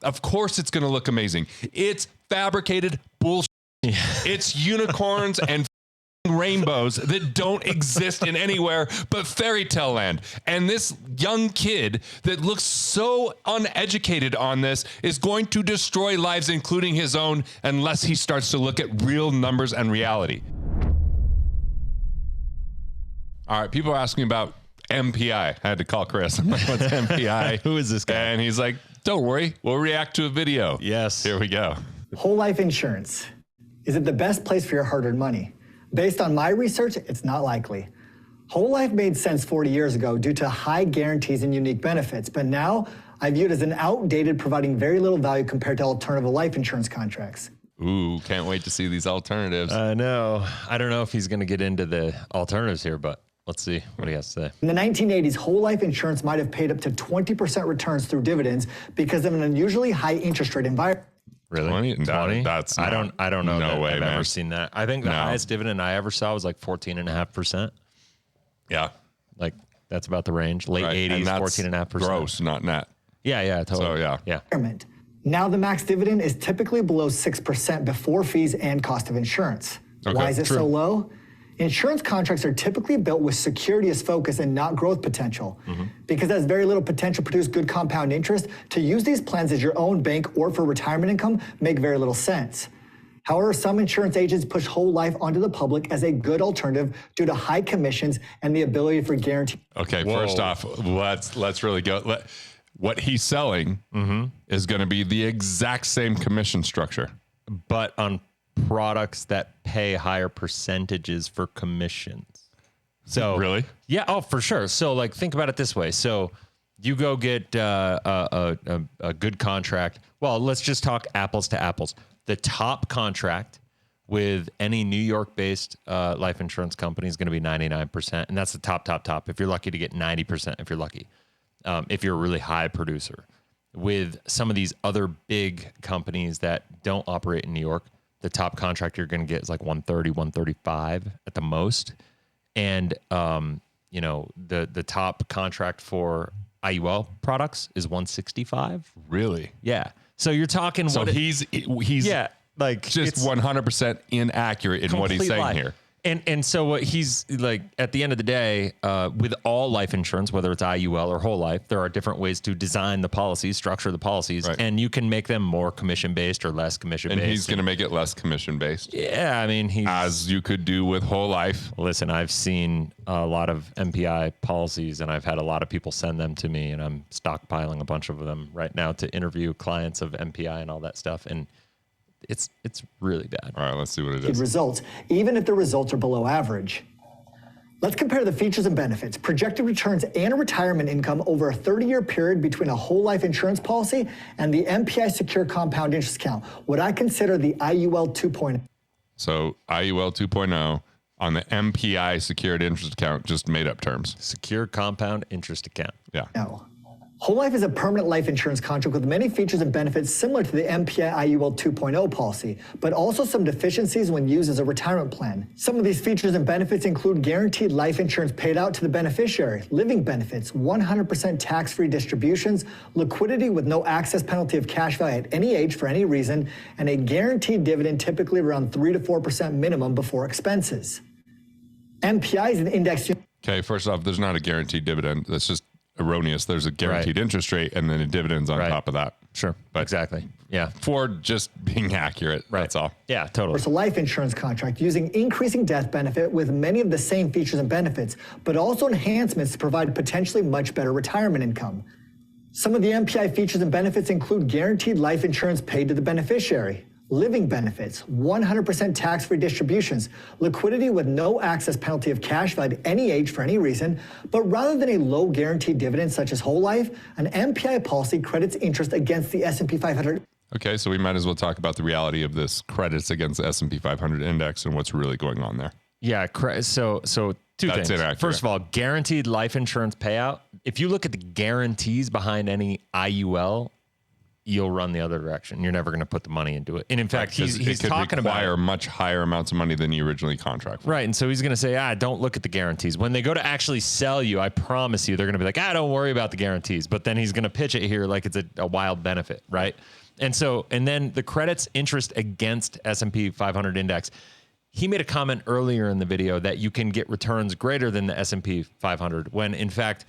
Of course it's going to look amazing. It's fabricated bullshit. Yeah. It's unicorns and rainbows that don't exist in anywhere but fairy tale land. And this young kid that looks so uneducated on this is going to destroy lives, including his own, unless he starts to look at real numbers and reality. All right, people are asking about MPI. I had to call Chris. I'm like, what's MPI? Who is this guy? And he's like, don't worry, we'll react to a video. Yes. Here we go. Whole life insurance. Is it the best place for your hard-earned money? Based on my research, it's not likely. Whole life made sense 40 years ago due to high guarantees and unique benefits, but now I view it as an outdated, providing very little value compared to alternative life insurance contracts. Ooh, can't wait to see these alternatives. I know. I don't know if he's going to get into the alternatives here, but let's see what he has to say. In the 1980s, whole life insurance might have paid up to 20% returns through dividends because of an unusually high interest rate environment. Really? 20? That's I don't know. No way, I've man. ever seen that. I think the highest dividend I ever saw was like 14.5%. Yeah. Like that's about the range. Late 80s, 14.5%. Gross, not net. Yeah, totally. So yeah. Now the max dividend is typically below 6% before fees and cost of insurance. Okay, Why is it so low? Insurance contracts are typically built with security as focus and not growth potential. Because there's very little potential to produce good compound interest, to use these plans as your own bank or for retirement income make very little sense. However, some insurance agents push whole life onto the public as a good alternative due to high commissions and the ability for guarantee. Okay, first off, let's really go. What he's selling is going to be the exact same commission structure. But on products that pay higher percentages for commissions. So really? Yeah. Oh, for sure. So like, think about it this way. So you go get a good contract. Well, let's just talk apples to apples. The top contract with any New York-based life insurance company is going to be 99%. And that's the top. If you're lucky to get 90%, if you're lucky, if you're a really high producer. With some of these other big companies that don't operate in New York, the top contract you're going to get is like 130, 135 at the most. And, the top contract for IUL products is 165. Really? Yeah. So you're talking. So he's like just 100% inaccurate in what he's saying here. And so what he's like, at the end of the day, with all life insurance, whether it's IUL or whole life, there are different ways to design the policies, structure the policies, and you can make them more commission-based or less commission-based. And he's going to make it less commission-based. Yeah, I mean, as you could do with whole life. Listen, I've seen a lot of MPI policies, and I've had a lot of people send them to me, and I'm stockpiling a bunch of them right now to interview clients of MPI and all that stuff. And it's really bad. All right, let's see what it is. Results, even if the results are below average. Let's compare the features and benefits, projected returns, and a retirement income over a 30-year period between a whole life insurance policy and the MPI secure compound interest account, what I consider the IUL 2.0. So IUL 2.0 on the MPI secured interest account, just made up terms. Secure compound interest account. Yeah. No. Whole life is a permanent life insurance contract with many features and benefits similar to the MPI IUL 2.0 policy, but also some deficiencies when used as a retirement plan. Some of these features and benefits include guaranteed life insurance paid out to the beneficiary, living benefits, 100% tax-free distributions, liquidity with no access penalty of cash value at any age for any reason, and a guaranteed dividend typically around 3 to 4% minimum before expenses. MPI is an index. Okay, first off, there's not a guaranteed dividend. That's just erroneous. There's a guaranteed interest rate and then a dividends on top of that. Sure. But exactly. Yeah. For just being accurate. That's all. Yeah, totally. It's a life insurance contract using increasing death benefit with many of the same features and benefits, but also enhancements to provide potentially much better retirement income. Some of the MPI features and benefits include guaranteed life insurance paid to the beneficiary, living benefits, 100% tax-free distributions, liquidity with no access penalty of cash value at any age for any reason, but rather than a low guaranteed dividend such as whole life, an MPI policy credits interest against the S&P 500. Okay, so we might as well talk about the reality of this credits against the S&P 500 index and what's really going on there. Yeah, so two things. Inaccurate. First of all, guaranteed life insurance payout. If you look at the guarantees behind any IUL, you'll run the other direction. You're never going to put the money into it. And in fact, he's talking require about much higher amounts of money than you originally contract for. right. And so he's going to say, don't look at the guarantees. When they go to actually sell you, I promise you, they're going to be like, don't worry about the guarantees. But then he's going to pitch it here like it's a wild benefit, right? And then the credits interest against S&P 500 index. He made a comment earlier in the video that you can get returns greater than the S&P 500 when in fact,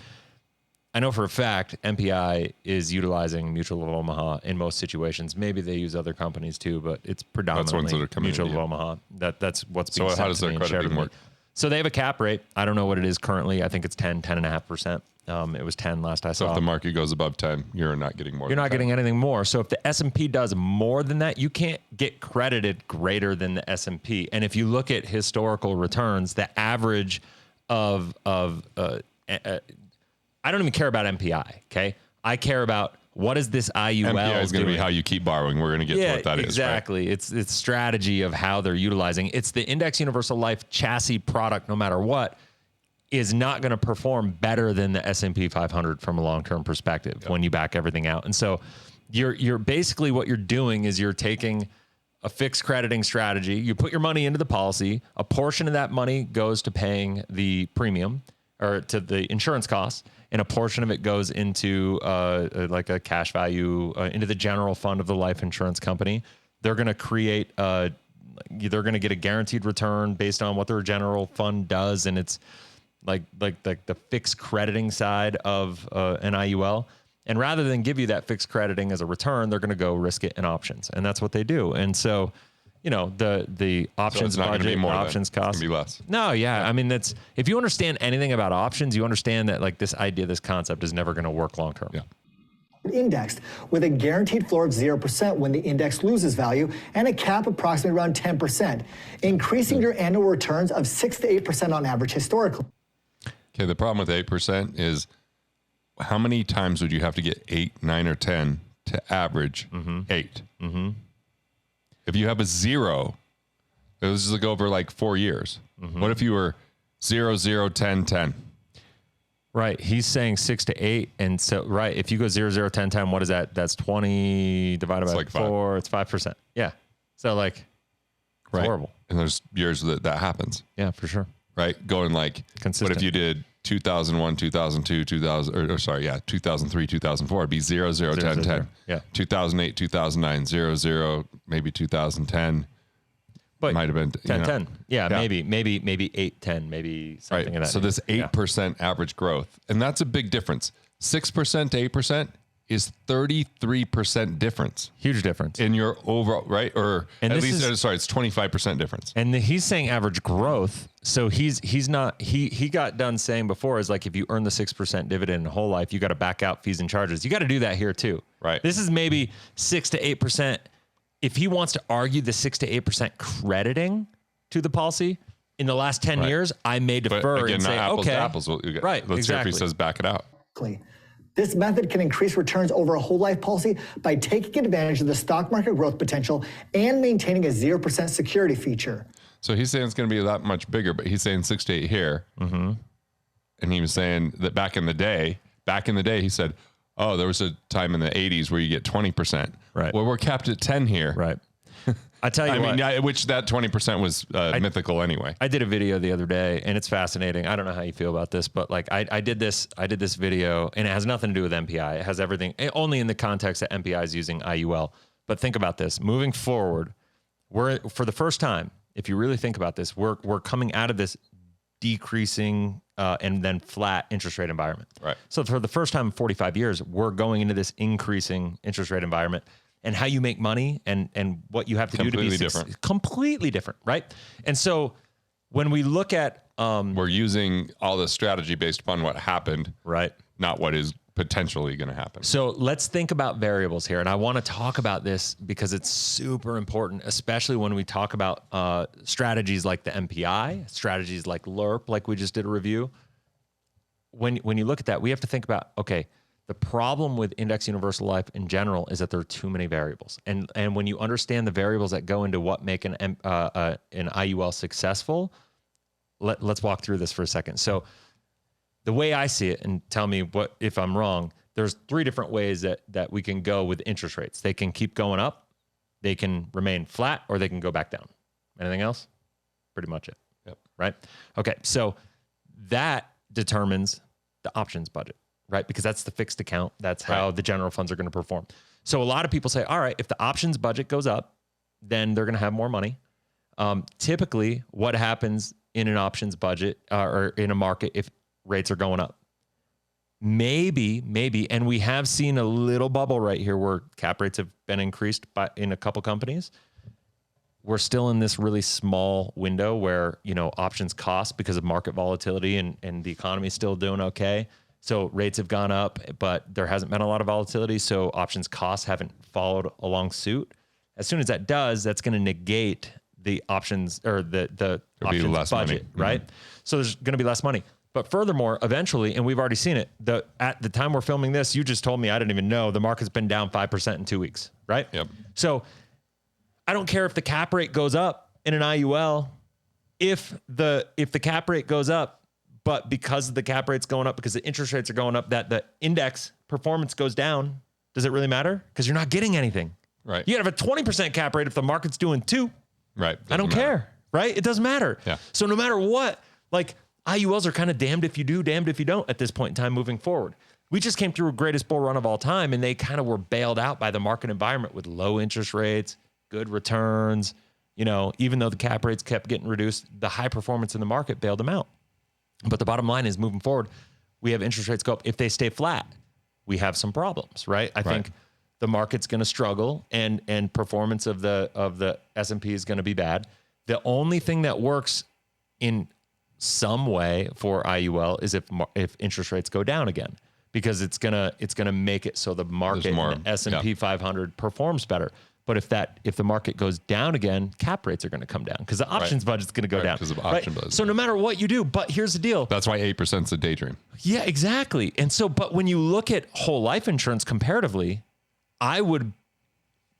I know for a fact MPI is utilizing Mutual of Omaha in most situations. Maybe they use other companies too, but it's predominantly Mutual of Omaha. That's what's being So sent how does to their me and shared credit with work? me. So they have a cap rate. I don't know what it is currently. I think it's 10.5%. It was 10 last I saw. So if the market goes above 10, you're not getting more. You're not getting anything more. So if the S&P does more than that, you can't get credited greater than the S&P. And if you look at historical returns, the average of I don't even care about MPI. Okay, I care about what is this IUL. MPI is going to be how you keep borrowing. We're going to get to what that exactly. is. Right? It's strategy of how they're utilizing. It's the Index Universal Life chassis product. No matter what, is not going to perform better than the S&P 500 from a long-term perspective when you back everything out. And so you're basically what you're doing is you're taking a fixed crediting strategy. You put your money into the policy. A portion of that money goes to paying the premium or to the insurance costs, and a portion of it goes into like a cash value into the general fund of the life insurance company. They're going to create they're going to get a guaranteed return based on what their general fund does, and it's like the fixed crediting side of an IUL. And rather than give you that fixed crediting as a return, they're going to go risk it in options, and that's what they do. And so, you know, the options budget, options cost, it's gonna be less. No, yeah. I mean, that's if you understand anything about options, you understand that like this idea, this concept is never going to work long term. Yeah. Indexed with a guaranteed floor of 0% when the index loses value and a cap approximately around 10%, increasing your annual returns of 6 to 8% on average historically. Okay, the problem with 8% is how many times would you have to get 8, 9, or 10 to average 8? Mm-hmm. If you have a 0, this is like over like 4 years. What if you were 0, 0, 10, 10? Right. He's saying 6 to 8. And so, right. If you go 0, 0, 10, 10, what is that? That's 20 divided by like 4. It's 5%. Yeah. So like, Right. horrible. And there's years that happens. Yeah, for sure. Right. Going like, Consistent. what if you did 2001, 2002, 2000, or sorry, yeah, 2003, 2004, it'd be 0, 0, 10, 10. 0. Yeah. 2008, 2009, 0, 0, maybe 2010. But might have been 10, 10. Yeah, Yeah. maybe 8, 10, maybe something of that. So this 8% average growth, and that's a big difference. 6% to 8% is 33% difference Huge difference. in your overall, right? Or And at this least, is- sorry, it's 25% difference. And he's saying average growth. So he's not, he got done saying before is like, if you earn the 6% dividend in whole life, you got to back out fees and charges. You got to do that here too. Right. This is maybe 6 to 8%. If he wants to argue the 6 to 8% crediting to the policy in the last 10 Right. years, I may But defer again, and not say, apples okay. to apples. Right, Let's hear if exactly. he says back it out. This method can increase returns over a whole life policy by taking advantage of the stock market growth potential and maintaining a 0% security feature. So he's saying it's going to be that much bigger, but he's saying 6 to 8 here. Mm-hmm. And he was saying that back in the day, he said, oh, there was a time in the 80s where you get 20%. Right. Well, we're capped at 10 here. Right. I tell you what. mean, which that 20% was mythical anyway. I did a video the other day, and it's fascinating. I don't know how you feel about this, but like I did this video, and it has nothing to do with MPI. It has everything only in the context that MPI is using IUL. But think about this: moving forward, we're for the first time. If you really think about this, we're coming out of this decreasing and then flat interest rate environment. Right. So for the first time in 45 years, we're going into this increasing interest rate environment. And how you make money and what you have to do to be completely different, right? And so when we look at we're using all the strategy based upon what happened, right, not what is potentially going to happen. So let's think about variables here, and I want to talk about this because it's super important, especially when we talk about strategies like the MPI, strategies like LERP, like we just did a review. When you look at that, we have to think about, okay, the problem with Index Universal Life in general is that there are too many variables. And when you understand the variables that go into what make an IUL successful, let's walk through this for a second. So the way I see it, and tell me what if I'm wrong, there's three different ways that we can go with interest rates. They can keep going up, they can remain flat, or they can go back down. Anything else? Pretty much it. Yep. Right? Okay, so that determines the options budget, right? Because that's the fixed account. That's how the general funds are going to perform. So a lot of people say, all right, if the options budget goes up, then they're going to have more money. Typically, what happens in an options budget or in a market if rates are going up? Maybe, and we have seen a little bubble right here where cap rates have been increased in a couple companies. We're still in this really small window where, options cost because of market volatility and the economy is still doing okay. So rates have gone up, but there hasn't been a lot of volatility. So options costs haven't followed along suit. As soon as that does, that's going to negate the options or the options budget, right? Mm-hmm. So there's going to be less money. But furthermore, eventually, and we've already seen it, at the time we're filming this, you just told me, I didn't even know, the market's been down 5% in 2 weeks, right? Yep. So I don't care if the cap rate goes up in an IUL, if the cap rate goes up, but because the cap rate's going up, because the interest rates are going up, that the index performance goes down, does it really matter? Because you're not getting anything. Right. You can have a 20% cap rate if the market's doing 2. Right. I don't care, right? It doesn't matter. Yeah. So no matter what, like IULs are kind of damned if you do, damned if you don't at this point in time moving forward. We just came through a greatest bull run of all time, and they kind of were bailed out by the market environment with low interest rates, good returns. Even though the cap rates kept getting reduced, the high performance in the market bailed them out. But the bottom line is moving forward, we have interest rates go up. If they stay flat, we have some problems, right? I think the market's going to struggle and performance of the S&P is going to be bad. The only thing that works in some way for IUL is if interest rates go down again, because it's gonna make it so the market, the S&P 500 performs better. But if the market goes down again, cap rates are going to come down because the options budget's going to go down. Because of option budget. So no matter what you do, but here's the deal. That's why 8% is a daydream. Yeah, exactly. And so, but when you look at whole life insurance comparatively, I would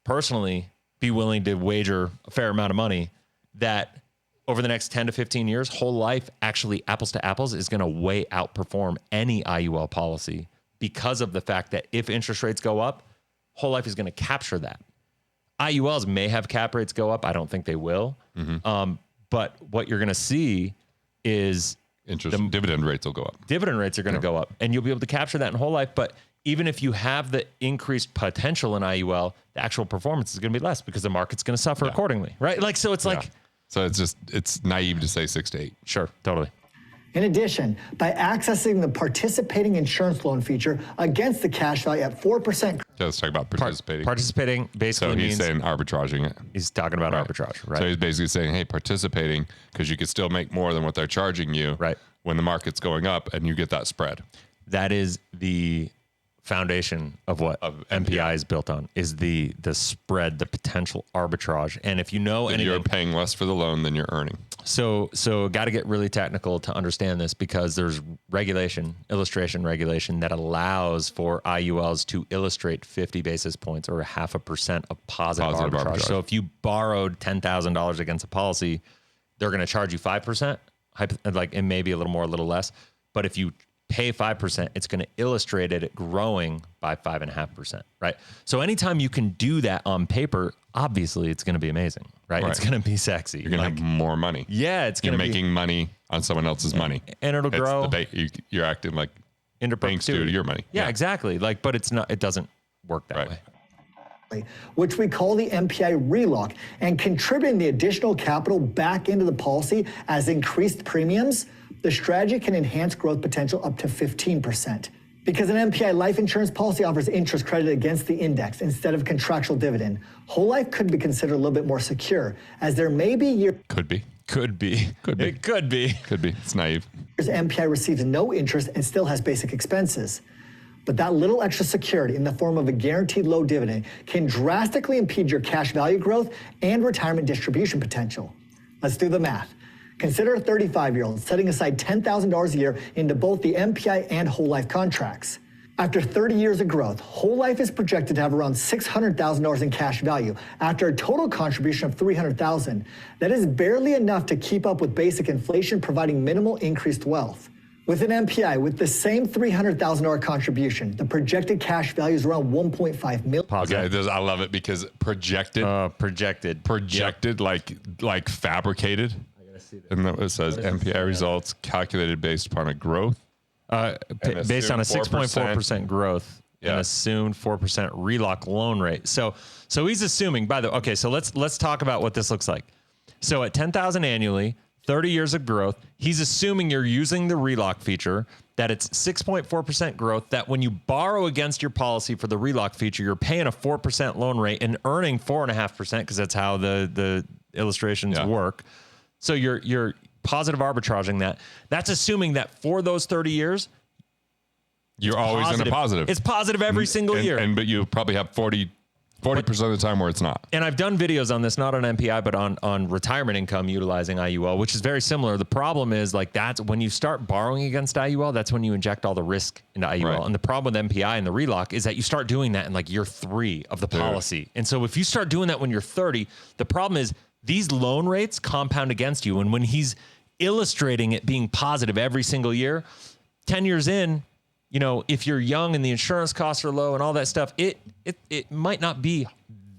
personally be willing to wager a fair amount of money that over the next 10 to 15 years, whole life actually apples to apples is going to way outperform any IUL policy because of the fact that if interest rates go up, whole life is going to capture that. IULs may have cap rates go up. I don't think they will. Mm-hmm. But what you're going to see is dividend rates will go up. Dividend rates are going to go up, and you'll be able to capture that in whole life. But even if you have the increased potential in IUL, the actual performance is going to be less because the market's going to suffer accordingly, right? Like, so it's like, so it's naive to say 6 to 8. Sure, totally. In addition, by accessing the participating insurance loan feature against the cash value at 4%. Let's talk about participating. Participating basically so he's means saying arbitraging it. He's talking about arbitrage, right? So he's basically saying, hey, participating because you could still make more than what they're charging you when the market's going up and you get that spread. That is the foundation of what MPI is built on, is the spread, the potential arbitrage. And if you know anything, you're paying less for the loan than you're earning. So got to get really technical to understand this, because there's illustration regulation that allows for IULs to illustrate 50 basis points or 0.5% of positive arbitrage. So if you borrowed $10,000 against a policy, they're going to charge you 5%, like it may be a little more, a little less. But if you pay 5%, it's going to illustrate it growing by 5.5%, right? So anytime you can do that on paper, obviously it's going to be amazing, right? It's going to be sexy. You're going to have more money. Yeah, it's going to be making money on someone else's money, and it'll grow. You're acting like banks do to your money. Yeah, exactly. Like, but it's not. It doesn't work that way. Which we call the MPI relock, and contributing the additional capital back into the policy as increased premiums. The strategy can enhance growth potential up to 15%. Because an MPI life insurance policy offers interest credit against the index instead of contractual dividend, whole life could be considered a little bit more secure, as there may be years. Could be. It's naive. MPI receives no interest and still has basic expenses. But that little extra security in the form of a guaranteed low dividend can drastically impede your cash value growth and retirement distribution potential. Let's do the math. Consider a 35-year-old setting aside $10,000 a year into both the MPI and whole life contracts. After 30 years of growth, whole life is projected to have around $600,000 in cash value after a total contribution of $300,000. That is barely enough to keep up with basic inflation, providing minimal increased wealth. With an MPI with the same $300,000 contribution, the projected cash value is around 1.5 million. Okay, I love it because projected, projected, like fabricated. I gotta see that. And it says MPI results calculated based upon a growth, based on a 6.4% growth. Yeah. And assumed 4% relock loan rate. So he's assuming. By the way, okay, so let's talk about what this looks like. So at 10,000 annually, 30 years of growth, he's assuming you're using the relock feature, that it's 6.4% growth, that when you borrow against your policy for the relock feature, you're paying a 4% loan rate and earning 4.5% because that's how the illustrations work. So you're positive arbitraging that. That's assuming that for those 30 years, you're always in a positive. It's positive every single year. But you probably have 40% of the time where it's not. And I've done videos on this, not on MPI, but on retirement income utilizing IUL, which is very similar. The problem is that's when you start borrowing against IUL, that's when you inject all the risk into IUL. Right. And the problem with MPI and the relock is that you start doing that in year 3 of the policy. And so if you start doing that when you're 30, the problem is these loan rates compound against you. And when he's illustrating it being positive every single year, 10 years in, if you're young and the insurance costs are low and all that stuff, it might not be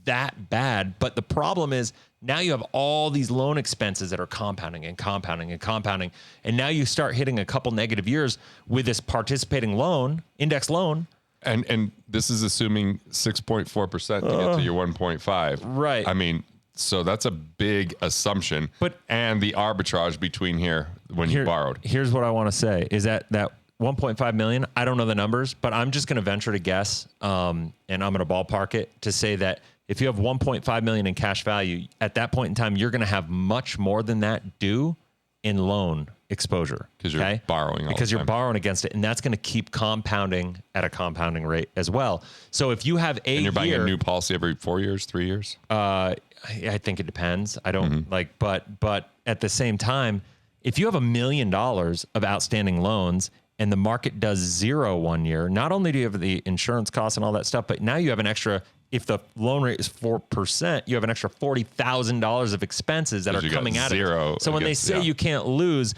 that bad. But the problem is now you have all these loan expenses that are compounding and compounding and compounding. And now you start hitting a couple negative years with this participating loan, index loan. And this is assuming 6.4% to get to your 1.5. Right. I mean, so that's a big assumption. And the arbitrage between here when you borrowed. Here's what I want to say is that 1.5 million, I don't know the numbers, but I'm just going to venture to guess, and I'm going to ballpark it to say that if you have 1.5 million in cash value, at that point in time, you're going to have much more than that due in loan exposure. Because you're borrowing all Because the you're time. borrowing against it, and that's going to keep compounding at a compounding rate as well. So if you have and you're buying a new policy every 4 years, 3 years? I think it depends. I don't but at the same time, if you have $1 million of outstanding loans and the market does 0 1 year, not only do you have the insurance costs and all that stuff, but now you have an extra, if the loan rate is 4%, you have an extra $40,000 of expenses that are coming out of it. So when they say you can't lose,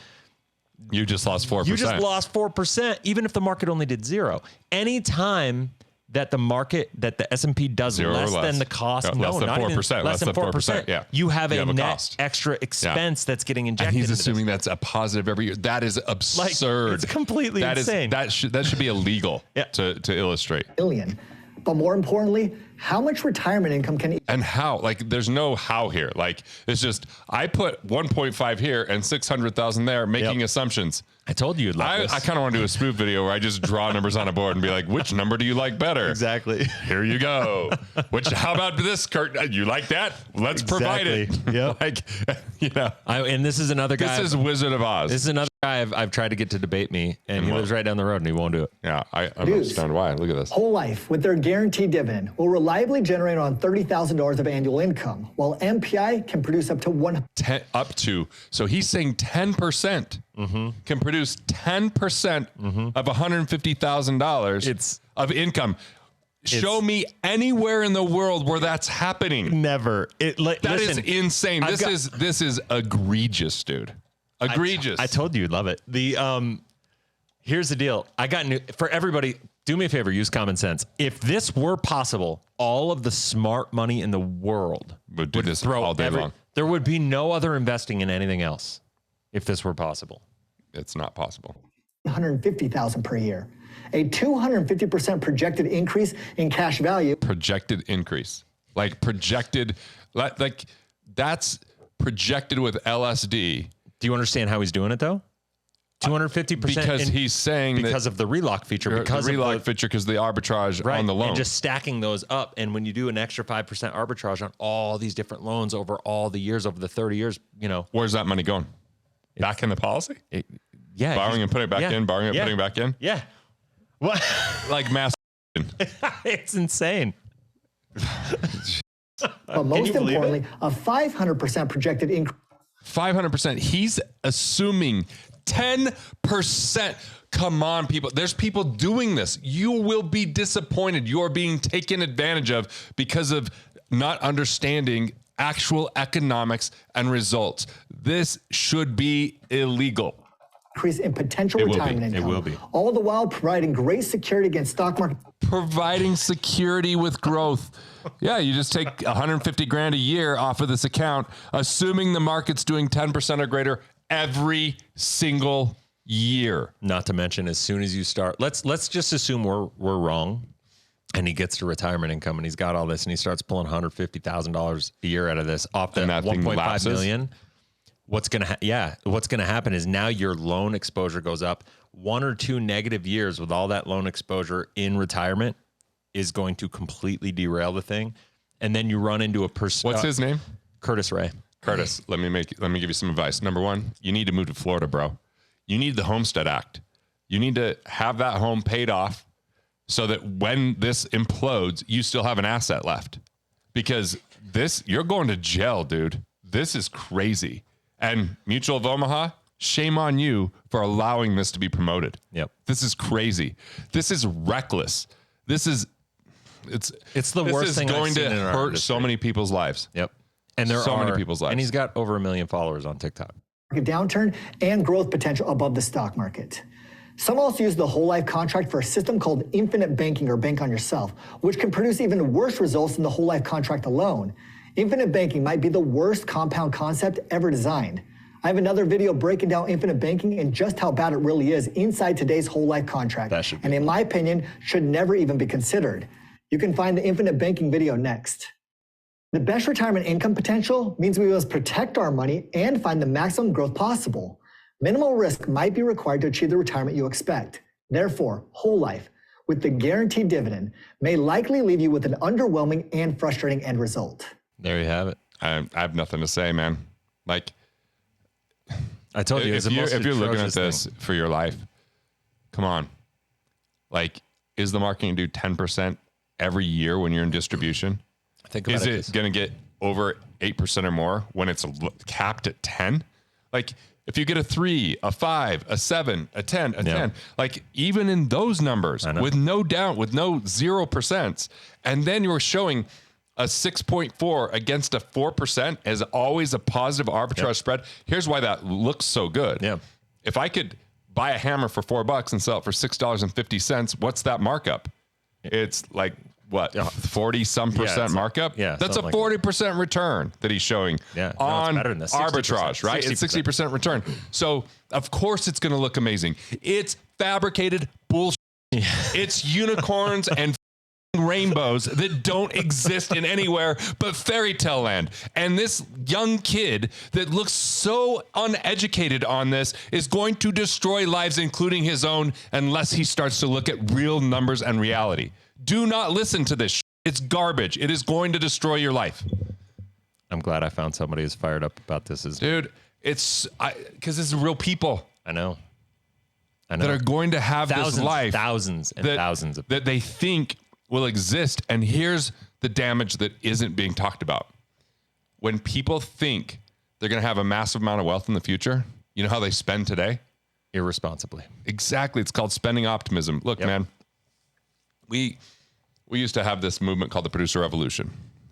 you just lost 4%. You just lost 4%, even if the market only did 0. Anytime that the S&P does less than the cost, less than 4%, less than 4%, yeah. you have a net cost. Extra expense that's getting injected. And he's assuming that's a positive every year. That is absurd. It's completely insane. That should be illegal to illustrate. Million. But more importantly, how much retirement income can... And how? There's no how here. It's just, I put 1.5 here and 600,000 there, making assumptions. I told you you'd like this. I kind of want to do a spoof video where I just draw numbers on a board and be like, which number do you like better? Exactly. Here you go. How about this, Kurt? You like that? Let's provide it. Yep. And this is another guy. This is Wizard of Oz. This is another guy I've tried to get to debate me, and he lives right down the road, and he won't do it. Yeah, I don't understand why. Look at this. Whole life, with their guaranteed dividend, will reliably generate around $30,000 of annual income, while MPI can produce up to so he's saying 10% can produce 10% of $150,000 of income. Show me anywhere in the world where that's happening. Never. That is insane. This is egregious, dude. Egregious. I told you you'd love it. Here's the deal. I got for everybody. Do me a favor. Use common sense. If this were possible, all of the smart money in the world would do this all day long. There would be no other investing in anything else if this were possible. It's not possible. $150,000 per year. A 250% projected increase in cash value. Projected increase. Projected, that's projected with LSD. Do you understand how he's doing it though? 250%. Because he's saying because of the relock feature, because the relock feature, because the arbitrage on the loan. And just stacking those up. And when you do an extra 5% arbitrage on all these different loans over all the years, over the 30 years, Where's that money going? Back in the policy? Borrowing and putting it back in, borrowing and putting it back in? Yeah. What? Mass. It's insane. But most importantly, a 500% projected increase. 500%. He's assuming 10%. Come on, people. There's people doing this. You will be disappointed. You're being taken advantage of because of not understanding actual economics and results. This should be illegal. increase in potential retirement income. It will be. All the while providing great security against stock market. Providing security with growth. Yeah, you just take 150 grand a year off of this account, assuming the market's doing 10% or greater every single year. Not to mention, as soon as you start, let's just assume we're wrong, and he gets to retirement income and he's got all this and he starts pulling $150,000 a year out of this off the 1.5 million. What's gonna happen is now your loan exposure goes up. 1 or 2 negative years with all that loan exposure in retirement is going to completely derail the thing, and then you run into a person. What's his name? Curtis Ray. Curtis, let me give you some advice. Number one, you need to move to Florida, bro. You need the Homestead Act. You need to have that home paid off so that when this implodes, you still have an asset left. Because you're going to jail, dude. This is crazy. And Mutual of Omaha, shame on you for allowing this to be promoted. Yep. This is crazy. This is reckless. It's the worst thing going I've to seen in our hurt industry. so many people's lives. Yep. And there so are many people's lives. And he's got over 1 million followers on TikTok. Downturn and growth potential above the stock market. Some also use the whole life contract for a system called infinite banking or bank on yourself, which can produce even worse results than the whole life contract alone. Infinite banking might be the worst compound concept ever designed. I have another video breaking down infinite banking and just how bad it really is inside today's whole life contract, and in my opinion, should never even be considered. You can find the infinite banking video next. The best retirement income potential means we must protect our money and find the maximum growth possible. Minimal risk might be required to achieve the retirement you expect. Therefore, whole life, with the guaranteed dividend, may likely leave you with an underwhelming and frustrating end result. There you have it. I have nothing to say, man. Like, I told you, if you're looking at this for your life, come on. Like, is the market going to do 10% every year when you're in distribution? Think about Is it going to get over 8% or more when it's capped at 10? Like, if you get a 3, a 5, a 7, a 10, a 10, like even in those numbers with no down, with no 0%, and then you're showing a 6.4 against a 4% as always a positive arbitrage spread. Here's why that looks so good. Yeah. If I could buy a hammer for $4 and sell it for $6.50, what's that markup? It's like, what, 40 some percent markup? Yeah. That's a 40% return that he's showing on arbitrage, right? 60%. It's 60% return. So of course it's going to look amazing. It's fabricated bullshit. It's unicorns and rainbows that don't exist in anywhere but fairy tale land. And this young kid that looks so uneducated on this is going to destroy lives, including his own, unless he starts to look at real numbers and reality. Do not listen to this. It's garbage. It is going to destroy your life. I'm glad I found somebody who's fired up about this. Dude, because this is real people. I know. That are going to have thousands, this life. Thousands and thousands of that they think will exist. And here's the damage that isn't being talked about. When people think they're going to have a massive amount of wealth in the future, you know how they spend today? Irresponsibly. Exactly. It's called spending optimism. Look, man, we used to have this movement called the producer revolution.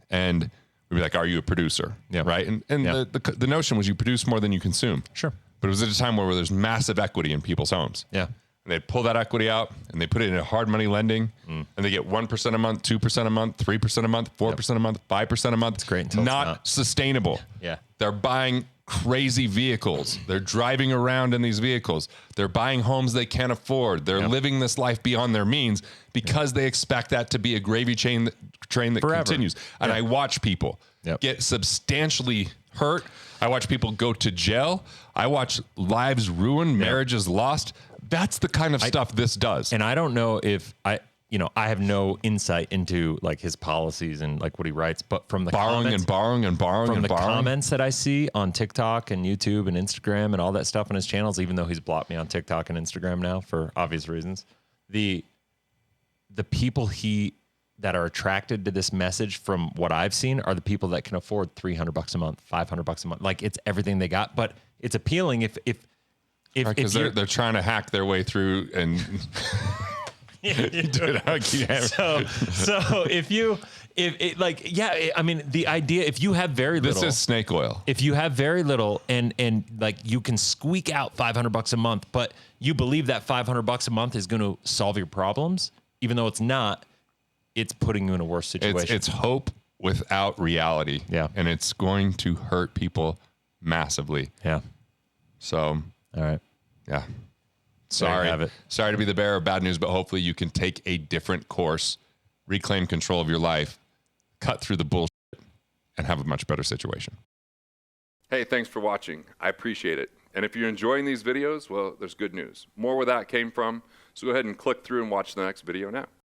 And we'd be like, are you a producer? Yeah. Right. And the notion was you produce more than you consume. Sure. But it was at a time where there's massive equity in people's homes. Yeah. And they pull that equity out and they put it in hard money lending and they get 1% a month, 2% a month, 3% a month, 4% a month, 5% a month. It's great until not it's not sustainable. Yeah. They're buying crazy vehicles. They're driving around in these vehicles. They're buying homes they can't afford. They're living this life beyond their means because they expect that to be a gravy train that forever continues. And I watch people get substantially hurt. I watch people go to jail. I watch lives ruined, marriages lost. That's the kind of stuff this does. And I don't know if I have no insight into like his policies and like what he writes, but from the comments comments that I see on TikTok and YouTube and Instagram and all that stuff on his channels, even though he's blocked me on TikTok and Instagram now for obvious reasons, the people that are attracted to this message from what I've seen are the people that can afford $300 a month, $500 a month. Like it's everything they got, but it's appealing if because they're trying to hack their way through and Dude, So I mean, the idea, if you have very little, this is snake oil. if you have very little and like you can squeak out $500 a month, but you believe that $500 a month is going to solve your problems, even though it's not, it's putting you in a worse situation. It's hope without reality. Yeah. And it's going to hurt people massively. Yeah. So, All right. yeah. There you Sorry. have it. Sorry to be the bearer of bad news, but hopefully you can take a different course, reclaim control of your life, cut through the bullshit, and have a much better situation. Hey, thanks for watching. I appreciate it. And if you're enjoying these videos, well, there's good news. More where that came from. So go ahead and click through and watch the next video now.